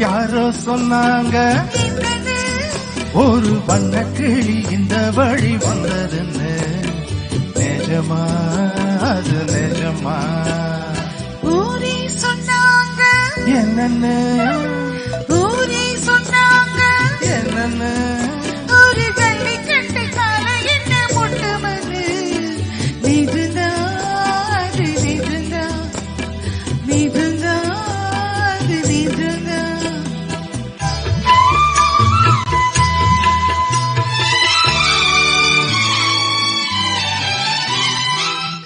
யாரோ சொன்னாங்க ஒரு வண்ண கிளி இந்த வழி வந்ததுன்னு. நிஜமா அது நிஜமா? ஊரே சொன்னாங்க என்னன்னு? ஊரே சொன்னாங்க என்னன்னு? ஒரு ஜல்லிக்கட்டு கால என்ன முட்டுமது. நிஜந்தா அது நிஜந்தா, நிஜந்தா அது நிஜந்தா.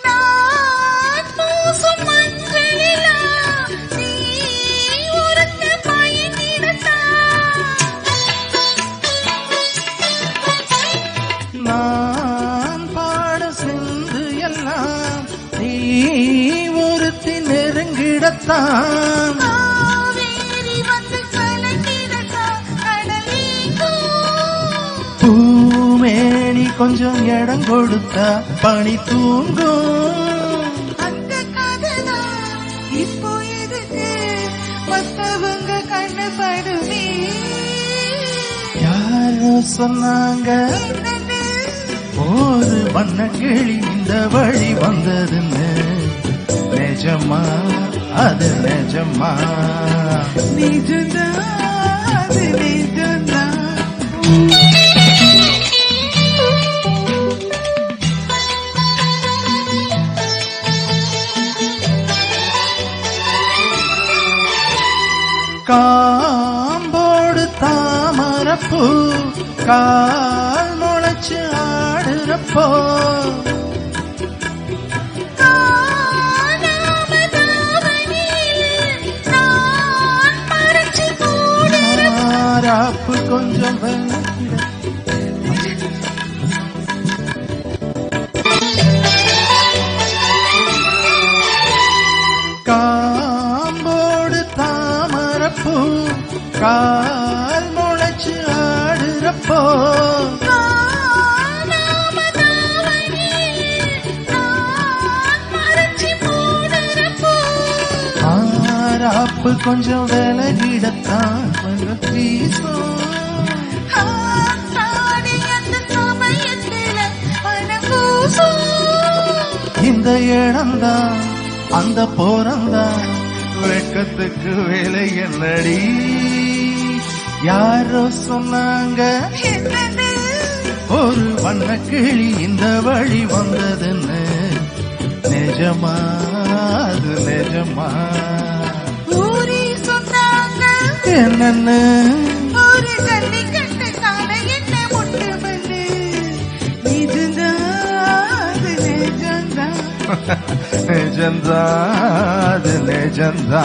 நான் பூசும் மஞ்சளிலா நீ ஒருத்த பயனிடத்தா. நான் பாட சென்று எல்லாம் நீ ஒருத்தி நெருங்கிடத்தான். காவேரி வந்து கலங்கிடத்தா கடலீங்கும். பூமேனி கொஞ்சம் இடம் கொடுத்தா பனி தூங்கும். அந்த கதலா இப்போ எதுக்கு மத்தவங்க கண்ணு படுமே. யாரோ சொன்னாங்க என்னன்னு? ஒரு வண்ண கிளி இந்த வழி வந்ததுன்னு. நிஜமா அது நிஜமா? நிஜந்தா அது நிஜந்தா. காம்போடு தாமரப்பூ கால் முளைச்சு ஆடுறப்போ ராப்பு கொஞ்சம் வெள்ளக்கிட. காம்போடு தாமரப்பூ கால் முளைச்சு ஆடுறப்போ ராப்பு கொஞ்சம் விலகிடத்தான் வீசும். இந்த இடம்தான் அந்த போறந்தான் வெக்கத்துக்கு வேலை என்னடி? யாரோ சொன்னாங்க ஒரு வண்ண கிளி இந்த வழி வந்ததுன்னு. நிஜமா அது நிஜமா? ஊரே சொன்னாங்க என்னன்னு? ஒரு ஜல்லிக்கட்டு கால என்ன முட்டுமது. நிஜந்தா அது நிஜந்தா. நிஜந்தா அது நிஜந்தா?